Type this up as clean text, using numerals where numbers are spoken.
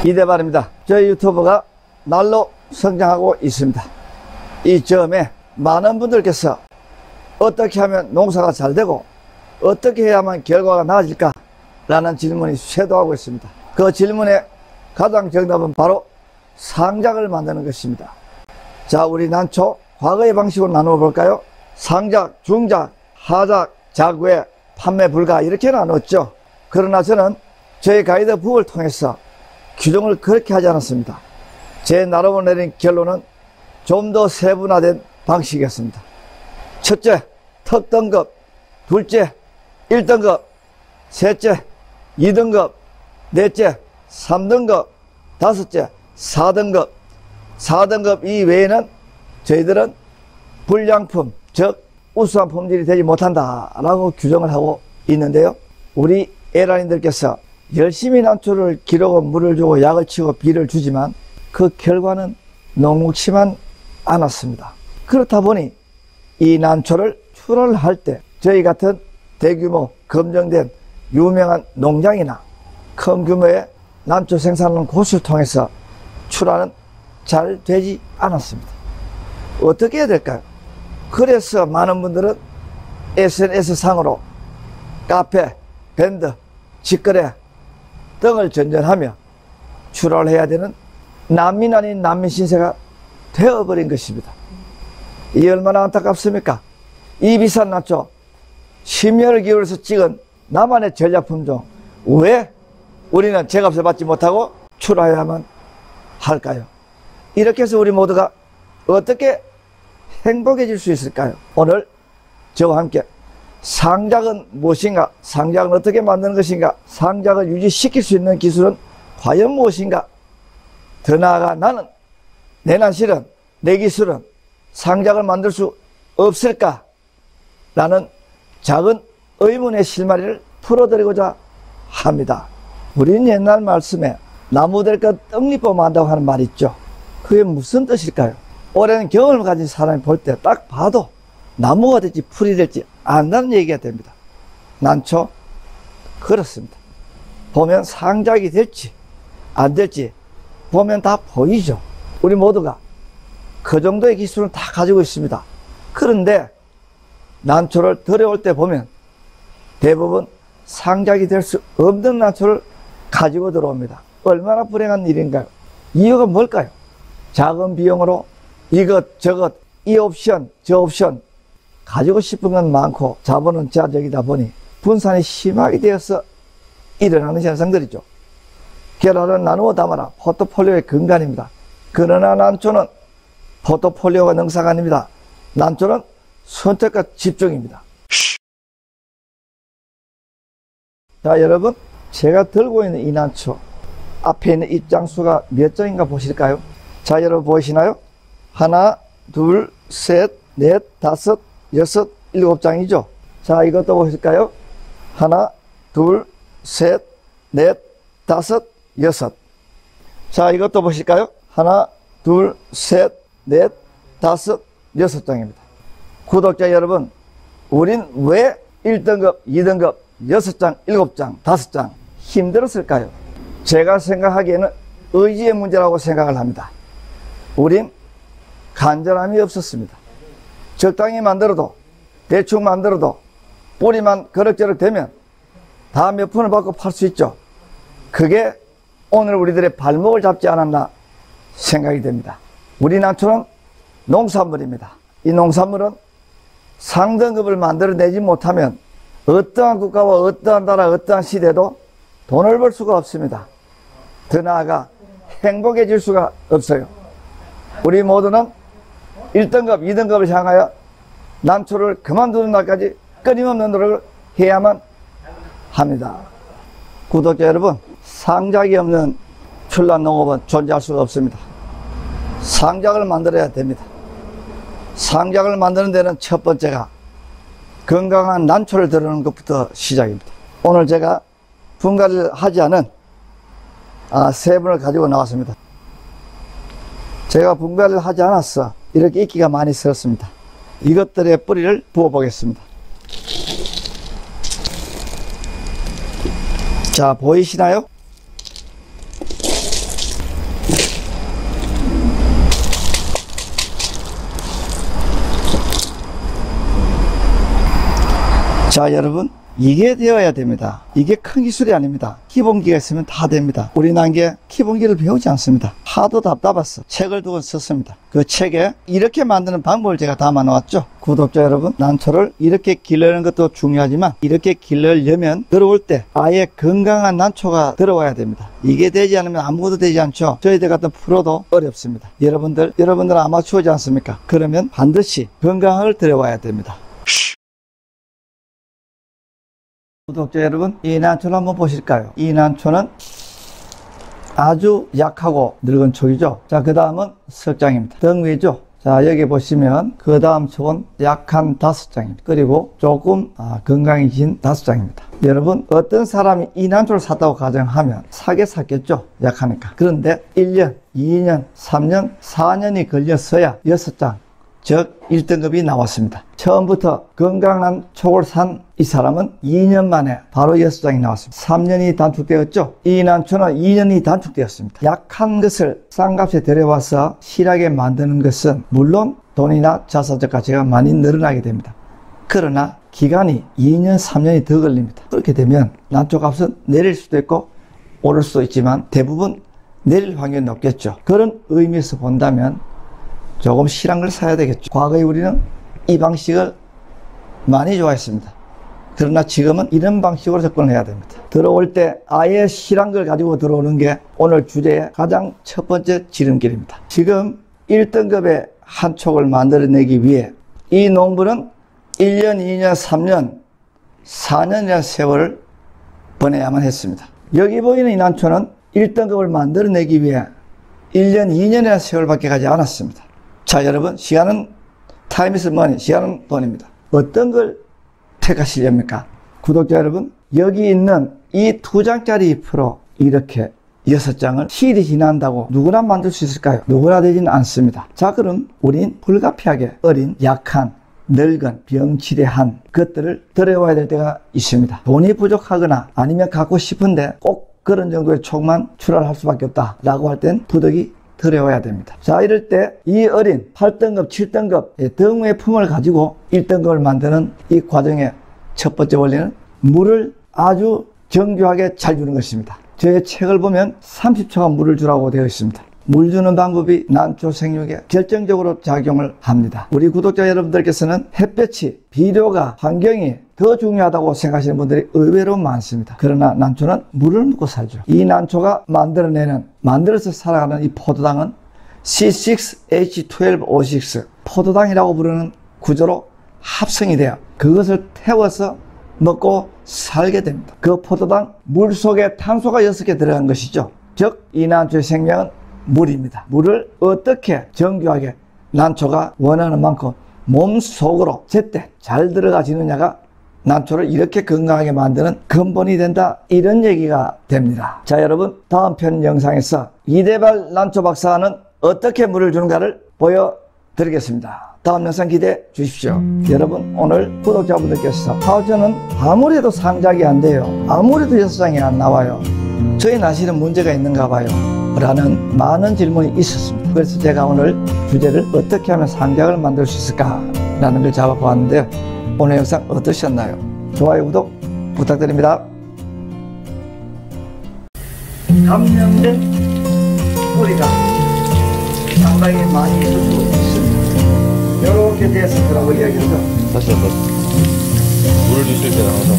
이대발입니다. 저희 유튜브가 날로 성장하고 있습니다. 이 점에 많은 분들께서 어떻게 하면 농사가 잘 되고 어떻게 해야만 결과가 나아질까 라는 질문이 쇄도하고 있습니다. 그 질문의 가장 정답은 바로 상작을 만드는 것입니다. 자, 우리 난초 과거의 방식으로 나누어 볼까요? 상작, 중작, 하작, 작외, 판매 불가 이렇게 나눴죠. 그러나 저는 저희 가이드북을 통해서 규정을 그렇게 하지 않았습니다. 제 나름으로 내린 결론은 좀 더 세분화된 방식이었습니다. 첫째, 특등급, 둘째, 1등급, 셋째, 2등급, 넷째, 3등급, 다섯째, 4등급. 4등급 이외에는 저희들은 불량품, 즉 우수한 품질이 되지 못한다라고 규정을 하고 있는데요. 우리 에란인들께서 열심히 난초를 기르고 물을 주고 약을 치고 비를 주지만 그 결과는 녹록치만 않았습니다. 그렇다 보니 이 난초를 출하를 할 때 저희 같은 대규모 검증된 유명한 농장이나 큰 규모의 난초 생산하는 곳을 통해서 출하는 잘 되지 않았습니다. 어떻게 해야 될까요? 그래서 많은 분들은 SNS상으로 카페, 밴드, 직거래 등을 전전하며 출하를 해야 되는 난민 아닌 난민 신세가 되어버린 것입니다. 이 얼마나 안타깝습니까? 이 비싼 난초 심혈을 기울여서 찍은 나만의 전략품 중 왜 우리는 제값을 받지 못하고 출하해야만 할까요? 이렇게 해서 우리 모두가 어떻게 행복해질 수 있을까요? 오늘 저와 함께 상작은 무엇인가, 상작은 어떻게 만드는 것인가, 상작을 유지시킬 수 있는 기술은 과연 무엇인가, 더 나아가 나는 내 난실은, 내 기술은 상작을 만들 수 없을까 라는 작은 의문의 실마리를 풀어드리고자 합니다. 우리는 옛날 말씀에 나무 될 것 떡잎 만다고 하는 말이 있죠. 그게 무슨 뜻일까요? 오랜 경험을 가진 사람이 볼 때 딱 봐도 나무가 될지 풀이 될지 안다는 얘기가 됩니다. 난초 그렇습니다. 보면 상작이 될지 안 될지 보면 다 보이죠. 우리 모두가 그 정도의 기술은 다 가지고 있습니다. 그런데 난초를 들여올 때 보면 대부분 상작이 될 수 없는 난초를 가지고 들어옵니다. 얼마나 불행한 일인가요? 이유가 뭘까요? 작은 비용으로 이것 저것 이 옵션 저 옵션 가지고 싶은 건 많고 자본은 제한적이다 보니 분산이 심하게 되어서 일어나는 현상들이죠. 결과를 나누어 담아라 포트폴리오의 근간입니다. 그러나 난초는 포트폴리오가 능사가 아닙니다. 난초는 선택과 집중입니다. 자, 여러분, 제가 들고 있는 이 난초 앞에 있는 입장수가 몇 장인가 보실까요? 자, 여러분 보이시나요? 하나, 둘, 셋, 넷, 다섯, 여섯, 7장이죠. 자, 이것도 보실까요? 하나, 둘, 셋, 넷, 다섯, 여섯. 자, 이것도 보실까요? 하나, 둘, 셋, 넷, 다섯, 6장입니다. 구독자 여러분, 우린 왜 1등급, 2등급, 6장, 7장, 5장 힘들었을까요? 제가 생각하기에는 의지의 문제라고 생각을 합니다. 우린 간절함이 없었습니다. 적당히 만들어도 대충 만들어도 뿌리만 그럭저럭 되면 다 몇 푼을 받고 팔 수 있죠. 그게 오늘 우리들의 발목을 잡지 않았나 생각이 됩니다. 우리 난초는 농산물입니다. 이 농산물은 상등급을 만들어내지 못하면 어떠한 국가와 어떠한 나라 어떠한 시대도 돈을 벌 수가 없습니다. 더 나아가 행복해질 수가 없어요. 우리 모두는 1등급 2등급을 향하여 난초를 그만두는 날까지 끊임없는 노력을 해야만 합니다. 구독자 여러분, 상작이 없는 출란농업은 존재할 수가 없습니다. 상작을 만들어야 됩니다. 상작을 만드는 데는 첫 번째가 건강한 난초를 들어오는 것부터 시작입니다. 오늘 제가 분갈이를 하지 않은 세 분을 가지고 나왔습니다. 제가 분갈이를 하지 않았어 이렇게 이끼가 많이 섰습니다. 이것들의 뿌리를 부어 보겠습니다. 자, 보이시나요? 자, 여러분, 이게 되어야 됩니다. 이게 큰 기술이 아닙니다. 기본기가 있으면 다 됩니다. 우리 난게 기본기를 배우지 않습니다. 하도 답답했어. 책을 두고 썼습니다. 그 책에 이렇게 만드는 방법을 제가 담아 놓았죠. 구독자 여러분, 난초를 이렇게 길러는 것도 중요하지만 이렇게 길러려면 들어올 때 아예 건강한 난초가 들어와야 됩니다. 이게 되지 않으면 아무것도 되지 않죠. 저희들 같은 프로도 어렵습니다. 여러분들은 아마추어지 않습니까? 그러면 반드시 건강을 들어와야 됩니다. 구독자 여러분, 이 난초를 한번 보실까요? 이 난초는 아주 약하고 늙은 촉이죠. 자, 그 다음은 석장입니다. 등 위죠. 자, 여기 보시면 그 다음 촉은 약한 5장입니다. 그리고 조금 건강해진 5장입니다. 여러분, 어떤 사람이 이 난초를 샀다고 가정하면 사게 샀겠죠. 약하니까. 그런데 1년, 2년, 3년, 4년이 걸렸어야 6장, 즉 1등급이 나왔습니다. 처음부터 건강한 촉을 산 이 사람은 2년 만에 바로 6장이 나왔습니다. 3년이 단축되었죠. 이 난초는 2년이 단축되었습니다. 약한 것을 싼 값에 들여와서 실하게 만드는 것은 물론 돈이나 자산적 가치가 많이 늘어나게 됩니다. 그러나 기간이 2년, 3년이 더 걸립니다. 그렇게 되면 난초 값은 내릴 수도 있고 오를 수도 있지만 대부분 내릴 확률이 높겠죠. 그런 의미에서 본다면 조금 실한 걸 사야 되겠죠. 과거에 우리는 이 방식을 많이 좋아했습니다. 그러나 지금은 이런 방식으로 접근을 해야 됩니다. 들어올 때 아예 실한 걸 가지고 들어오는 게 오늘 주제의 가장 첫 번째 지름길입니다. 지금 1등급의 한 촉을 만들어내기 위해 이 농부는 1년, 2년, 3년, 4년이라는 세월을 보내야만 했습니다. 여기 보이는 이 난초는 1등급을 만들어내기 위해 1년, 2년이라는 세월밖에 가지 않았습니다. 자, 여러분, 시간은 time is money, 시간은 돈입니다. 어떤 걸 택하시렵니까? 구독자 여러분, 여기 있는 이 2장짜리 잎으로 이렇게 6장을 실이 지난다고 누구나 만들 수 있을까요? 누구나 되지는 않습니다. 자, 그럼 우린 불가피하게 어린, 약한, 늙은, 병치레한 것들을 들여와야 될 때가 있습니다. 돈이 부족하거나 아니면 갖고 싶은데 꼭 그런 정도의 촉만 출하할 수밖에 없다 라고 할 땐 부득이 들여와야 됩니다. 자, 이럴 때 이 어린 8등급, 7등급 등의 품을 가지고 1등급을 만드는 이 과정의 첫 번째 원리는 물을 아주 정교하게 잘 주는 것입니다. 제 책을 보면 30초간 물을 주라고 되어 있습니다. 물 주는 방법이 난초 생육에 결정적으로 작용을 합니다. 우리 구독자 여러분들께서는 햇볕이, 비료가, 환경이 더 중요하다고 생각하시는 분들이 의외로 많습니다. 그러나 난초는 물을 먹고 살죠. 이 난초가 만들어서 살아가는 이 포도당은 C6H12O6 포도당이라고 부르는 구조로 합성이 돼요. 그것을 태워서 먹고 살게 됩니다. 그 포도당 물 속에 탄소가 6개 들어간 것이죠. 즉 이 난초의 생명은 물입니다. 물을 어떻게 정교하게 난초가 원하는 만큼 몸 속으로 제때 잘 들어가지느냐가 난초를 이렇게 건강하게 만드는 근본이 된다, 이런 얘기가 됩니다. 자, 여러분, 다음 편 영상에서 이대발 난초 박사는 어떻게 물을 주는가를 보여드리겠습니다. 다음 영상 기대해 주십시오. 여러분, 오늘 구독자분들께서 저는 아무래도 상작이 안 돼요, 아무래도 6장이 안 나와요, 저희 나시는 문제가 있는가 봐요 라는 많은 질문이 있었습니다. 그래서 제가 오늘 주제를 어떻게 하면 상작을 만들 수 있을까 라는 걸 잡아보았는데요. 오늘 영상 어떠셨나요? 좋아요, 구독 부탁드립니다. 감염된 뿌리가 상당히 많이 있을 수 있습니다. 이렇게 됐을 거라고 이야기하죠. 다시 한번 물을 주실 때는 항상